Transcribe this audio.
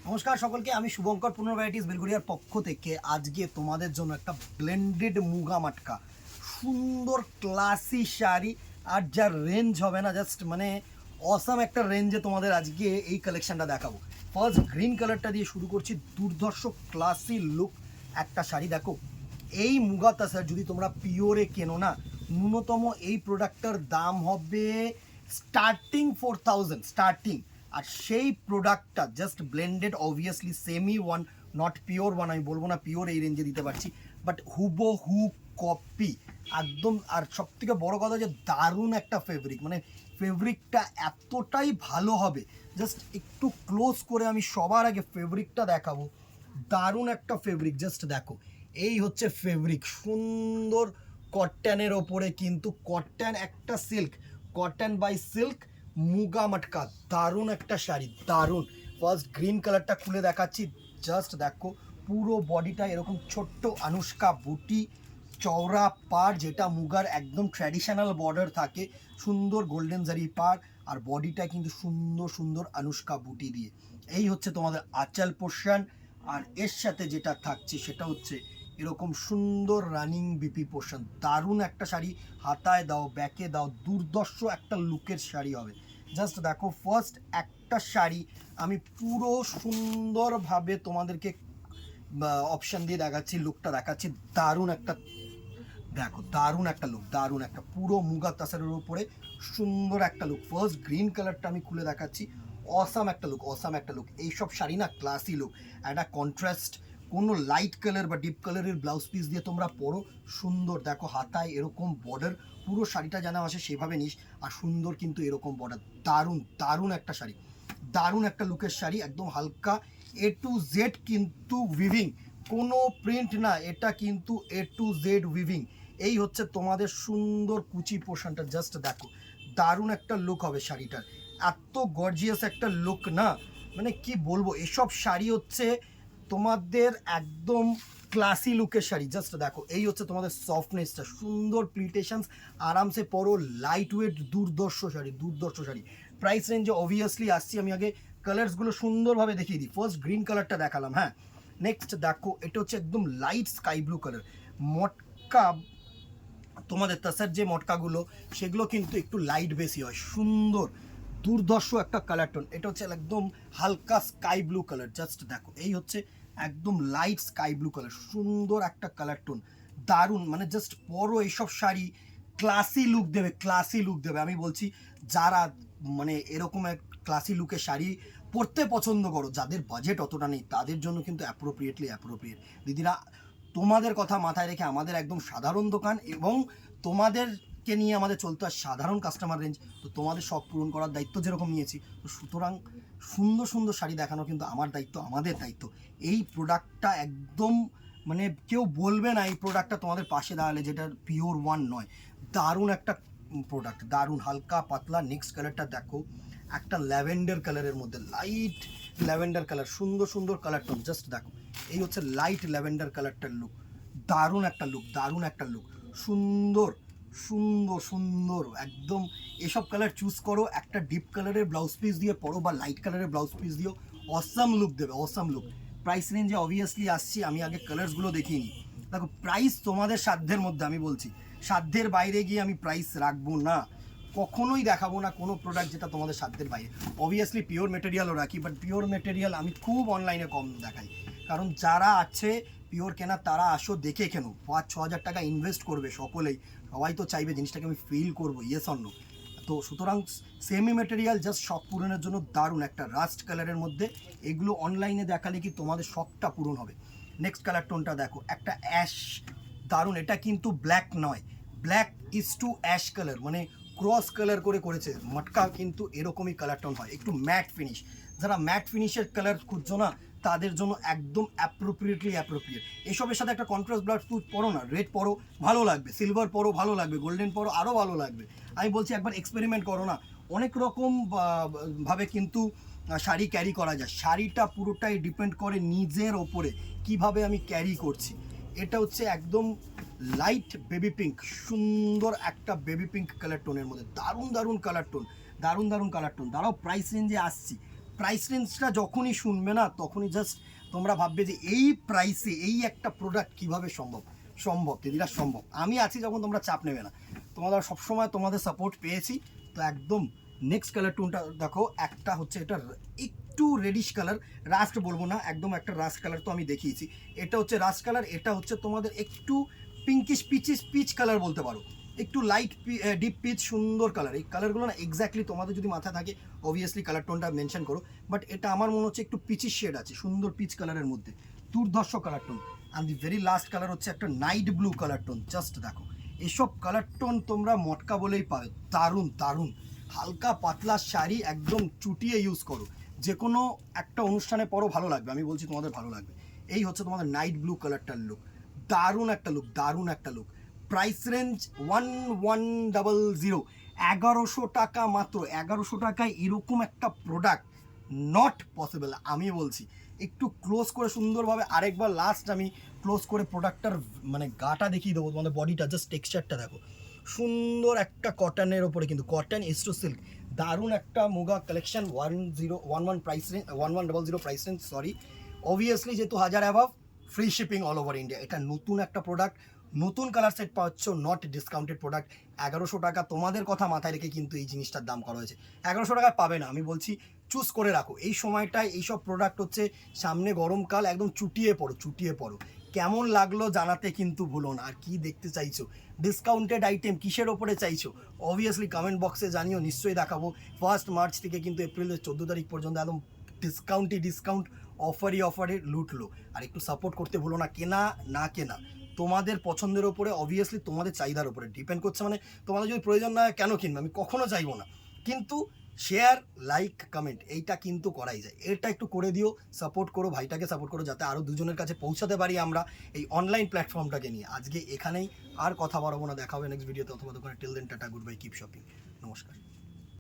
নমস্কার সকলকে, আমি শুভঙ্কর পূর্ণ ভ্যারাইটিস বেলগুড়িয়ার পক্ষ থেকে আজকে তোমাদের জন্য একটা ব্লেন্ডেড মুগা মাটকা সুন্দর ক্লাসি শাড়ি আর যা রেঞ্জ হবে না, জাস্ট মানে অসাম একটা রেঞ্জে তোমাদের আজকে এই কালেকশনটা দেখাবো। ফার্স্ট গ্রিন কালারটা দিয়ে শুরু করছি, দুর্ধর্ষ ক্লাসি লুক একটা শাড়ি। দেখো এই মুগা তাসার যদি তোমরা পিওরে কেনো না, ন্যূনতম এই প্রোডাক্টটার দাম হবে স্টার্টিং 4000 স্টার্টিং। আর সেই প্রোডাক্টটা just blended, obviously semi one, not pure one. আমি বলবো না পিওর এই রেঞ্জে দিতে পারছি, বাট হুবহু কপি একদম। আর সব থেকে বড়ো কথা যে দারুণ একটা ফেব্রিক, মানে ফেব্রিকটা এতটাই ভালো হবে। জাস্ট একটু ক্লোজ করে আমি সবার আগে ফেব্রিকটা দেখাবো। দারুণ একটা ফেব্রিক, জাস্ট দেখো এই হচ্ছে ফেব্রিক, সুন্দর কটনের ওপরে, কিন্তু কটন একটা silk, cotton by silk muga matka, দারুণ একটা শাড়ি, দারুণ। ফার্স্ট গ্রিন কালারটা খুলে দেখাচ্ছি, জাস্ট দেখো পুরো বডিটা এরকম ছোট্ট আনুষ্কা বুটি, চওড়া পাড়, যেটা মুগার একদম ট্র্যাডিশনাল বর্ডার থাকে, সুন্দর গোল্ডেন জারি পাড়, আর বডিটা কিন্তু সুন্দর সুন্দর আনুষ্কা বুটি দিয়ে। এই হচ্ছে তোমাদের আঁচল পোর্শন, আর এর সাথে যেটা থাকছে সেটা হচ্ছে এরকম সুন্দর রানিং বিপি পোর্শন। দারুণ একটা শাড়ি, হাতায় দাও, ব্যাকে দাও, দুর্দর্শ একটা লুকের শাড়ি হবে। জাস্ট দেখো ফার্স্ট একটা শাড়ি আমি পুরো সুন্দরভাবে তোমাদেরকে অপশান দিয়ে দেখাচ্ছি, লুকটা দেখাচ্ছি। দারুণ একটা, দেখো দারুণ একটা লুক, দারুণ একটা পুরো মুগা তাসারের উপরে সুন্দর একটা লুক। ফার্স্ট গ্রিন কালারটা আমি খুলে দেখাচ্ছি, অসাম একটা লুক, অসাম একটা লুক। এইসব শাড়ি না ক্লাসি লুক, একটা কন্ট্রাস্ট কোনো লাইট কালার বা ডিপ কালারের ব্লাউজ পিস দিয়ে তোমরা পরো, সুন্দর। দেখো হাতায় এরকম বর্ডার, পুরো শাড়িটা যেন আসে সেভাবে নিস, আর সুন্দর কিন্তু এরকম বর্ডার। দারুণ দারুণ একটা শাড়ি, দারুণ একটা লুকের শাড়ি, একদম হালকা এ টু জেড কিন্তু উইভিং, কোনো প্রিন্ট না, এটা কিন্তু এ টু জেড উইভিং। এই হচ্ছে তোমাদের সুন্দর কুচি পোর্শনটা, জাস্ট দেখো দারুণ একটা লুক হবে শাড়িটার, এত গর্জিয়াস একটা লুক না, মানে কি বলবো। এসব শাড়ি হচ্ছে তোমাদের একদম ক্লাসি লুকের শাড়ি। জাস্ট দেখো এই হচ্ছে তোমাদের সফটনেসটা, সুন্দর প্লিটেশনস, আরামসে পরো, লাইট ওয়েট, দুর্দর্শ শাড়ি, দুর্দর্শ শাড়ি। প্রাইস রেঞ্জে অবভিয়াসলি আসছি, আমি আগে কালার্সগুলো সুন্দরভাবে দেখিয়ে দিই। ফার্স্ট গ্রিন কালারটা দেখালাম, হ্যাঁ। নেক্সট দেখো এটা হচ্ছে একদম লাইট স্কাই ব্লু কালার, মটকা, তোমাদের তাসার যে মটকাগুলো সেগুলো কিন্তু একটু লাইট বেশি হয়, সুন্দর দুর্ধর্ষ একটা কালার টোন। এটা হচ্ছে একদম হালকা স্কাই ব্লু কালার, জাস্ট দেখো এই হচ্ছে একদম লাইট স্কাই ব্লু কালার, সুন্দর একটা কালার টোন, দারুণ। মানে জাস্ট পরো এইসব শাড়ি, ক্লাসি লুক দেবে, ক্লাসি লুক দেবে। আমি বলছি যারা মানে এরকম এক ক্লাসি লুকের শাড়ি পরতে পছন্দ করো, যাদের বাজেট অতটা নেই, তাদের জন্য কিন্তু অ্যাপ্রোপ্রিয়েট দিদিরা। তোমাদের কথা মাথায় রেখে আমাদের একদম সাধারণ দোকান, এবং তোমাদেরকে নিয়ে আমাদের চলতে হয় সাধারণ কাস্টমার রেঞ্জ, তো তোমাদের শখ পূরণ করার দায়িত্ব যেরকম নিয়েছি, তো সুতরাং সুন্দর সুন্দর শাড়ি দেখানো কিন্তু আমার দায়িত্ব, আমাদের দায়িত্ব। এই প্রোডাক্টটা একদম মানে কেউ বলবে না এই প্রোডাক্টটা তোমাদের পাশে দাঁড়ালে যেটা পিওর ওয়ান নয়। দারুণ একটা প্রোডাক্ট, দারুণ হালকা পাতলা। নেক্সট কালারটা দেখো, একটা ল্যাভেন্ডার কালারের মধ্যে, লাইট ল্যাভেন্ডার কালার, সুন্দর সুন্দর কালার টোন, জাস্ট দেখো এই হচ্ছে লাইট ল্যাভেন্ডার কালারটার লুক, দারুণ একটা লুক, দারুণ একটা লুক, সুন্দর সুন্দর সুন্দর একদম। এসব কালার চুজ করো, একটা ডিপ কালারের ব্লাউজ পিস দিয়ে পরো বা লাইট কালারের ব্লাউজ পিস দিও, অসাম লুক দেবে, অসাম লুক। প্রাইস রেঞ্জে অবভিয়াসলি আসছি, আমি আগে কালার্সগুলো দেখিয়ে নিই। দেখো প্রাইস তোমাদের সাধ্যের মধ্যে, আমি বলছি সাধ্যের বাইরে গিয়ে আমি প্রাইস রাখবো না, কখনোই দেখাবো না কোনো প্রোডাক্ট যেটা তোমাদের সাধ্যের বাইরে। অবভিয়াসলি পিওর মেটেরিয়ালও রাখি, বাট পিওর মেটেরিয়াল আমি খুব অনলাইনে কম দেখাই, কারণ যারা আছে পিওর কেনা তারা আসো দেখে কেন, 5-6 হাজার টাকা ইনভেস্ট করবে সকলেই, সবাই তো চাইবে জিনিসটাকে আমি ফিল করবো, ইয়েস অর নো। তো সুতরাং সেমি মেটেরিয়াল জাস্ট শখ পূরণের জন্য দারুণ একটা রাস্ট কালারের মধ্যে, এগুলো অনলাইনে দেখালে কি তোমাদের শখটা পূরণ হবে। নেক্সট কালার টোনটা দেখো, একটা অ্যাশ, দারুণ। এটা কিন্তু ব্ল্যাক নয়, black is to ash colour, মানে ক্রস কালার করে করেছে মটকা, কিন্তু এরকমই কালার টোন হয়, একটু ম্যাট ফিনিশ। যারা ম্যাট ফিনিশের কালার খুঁজছো না, তাদের জন্য একদম অ্যাপ্রোপ্রিয়েট। এসবের সাথে একটা কন্ট্রাস্ট ব্লাড ফুড পরো না, রেড পরো ভালো লাগবে, সিলভার পরো ভালো লাগবে, গোল্ডেন পরো আরও ভালো লাগবে। আমি বলছি একবার এক্সপেরিমেন্ট করো না, অনেক রকম ভাবে কিন্তু শাড়ি ক্যারি করা যায়, শাড়িটা পুরোটাই ডিপেন্ড করে নিজের ওপরে কিভাবে আমি ক্যারি করছি। এটা হচ্ছে একদম লাইট বেবি পিঙ্ক, সুন্দর একটা বেবি পিঙ্ক কালার টোনের মধ্যে, দারুণ দারুণ কালার টোন, দারুণ দারুণ কালার টোন। দাঁড়াও প্রাইস রেঞ্জে আসছি, প্রাইস রেঞ্জটা যখনই শুনবে না তখনই জাস্ট তোমরা ভাববে যে এই প্রাইসে এই একটা প্রোডাক্ট কীভাবে সম্ভব দিদিরা সম্ভব। আমি আছি যখন তোমরা চাপ নেবে না, তোমরা সবসময় তোমাদের সাপোর্ট পেয়েছি। তো একদম নেক্সট কালার টোনটা দেখো, একটা হচ্ছে এটা একটু রেডিশ কালার, রাস্ট বলবো না, একদম একটা রাস্ট কালার তো আমি দেখিয়েছি। এটা হচ্ছে রাস্ট কালার, এটা হচ্ছে তোমাদের একটু পিঙ্কিশ পিচ কালার বলতে পারো, একটু লাইট ডিপ পিচ, সুন্দর কালার। এই কালারগুলো না এক্স্যাক্টলি তোমাদের যদি মাথায় থাকে অবভিয়াসলি কালার টোনটা মেনশন করো, বাট এটা আমার মনে হচ্ছে একটু পিচির শেড আছে, সুন্দর পিচ কালারের মধ্যে, দুর্ধর্ষ colour tone. And the very last colour হচ্ছে একটা night blue colour tone. Just দেখো, এসব কালার টোন তোমরা মটকা বলেই পাবে। দারুণ দারুণ হালকা পাতলা শাড়ি, একদম চুটিয়ে ইউজ করো, যে কোনো একটা অনুষ্ঠানে পরও ভালো লাগবে, আমি বলছি তোমাদের ভালো লাগবে। এই হচ্ছে তোমাদের নাইট ব্লু কালারটার লুক, দারুণ একটা লুক, দারুণ একটা লুক। প্রাইস রেঞ্জ 1100, 1100 টাকা মাত্র। 1100 টাকায় এরকম একটা প্রোডাক্ট নট পসিবল, আমি বলছি। একটু ক্লোজ করে সুন্দরভাবে আরেকবার লাস্ট আমি ক্লোজ করে প্রোডাক্টটার মানে গাটা দেখিয়ে দেবো, তোমাদের বডিটা জাস্ট টেক্সচারটা দেখো, সুন্দর একটা কটনের ওপরে, কিন্তু কটন এস্টো সিল্ক, দারুণ একটা muga collection. 1011 price range, 1100 price range, sorry. Obviously যেহেতু 1000 অ্যাভাব, free shipping all over India. এটা নতুন একটা প্রোডাক্ট, নতুন কালার সেট পাচ্ছ, নট ডিসকাউন্টেড প্রোডাক্ট। 1100 টাকা তোমাদের কথা মাথায় রেখে কিন্তু এই জিনিসটার দাম করা হয়েছে। 1100 টাকায় পাবে না, আমি বলছি চুজ করে রাখো এই সময়টায়। এইসব প্রোডাক্ট হচ্ছে সামনে গরমকাল, একদম চুটিয়ে পড়ো। কেমন লাগলো জানাতে কিন্তু ভুলো না। আর কি দেখতে চাইছো, ডিসকাউন্টেড আইটেম কিসের ওপরে চাইছো, অবভিয়াসলি কমেন্ট বক্সে জানিও, নিশ্চয়ই দেখাবো। 1 মার্চ থেকে কিন্তু এপ্রিলের 14 তারিখ পর্যন্ত একদম ডিসকাউন্ট অফারে লুটলো। আর একটু সাপোর্ট করতে ভুলো না, কেনা না কেনা তোমাদের পছন্দের ওপরে, অবভিয়াসলি তোমাদের চাহিদার ওপরে ডিপেন্ড করছে। মানে তোমাদের যদি প্রয়োজন না হয় কেন কিনবে, আমি কখনো চাইবো না, কিন্তু শেয়ার লাইক কমেন্ট এইটা কিন্তু করাই যায়। এটা একটু করে দিও, সাপোর্ট করো, ভাইটাকে সাপোর্ট করো, যাতে আরও দুজনের কাছে পৌঁছাতে পারি আমরা এই অনলাইন প্ল্যাটফর্মটাকে নিয়ে। আজকে এখানেই, আর কথা বাড়াবো না, দেখা হবে নেক্সট ভিডিওতে অথবা দোকানে। Till then, tata, good bye, keep shopping, নমস্কার।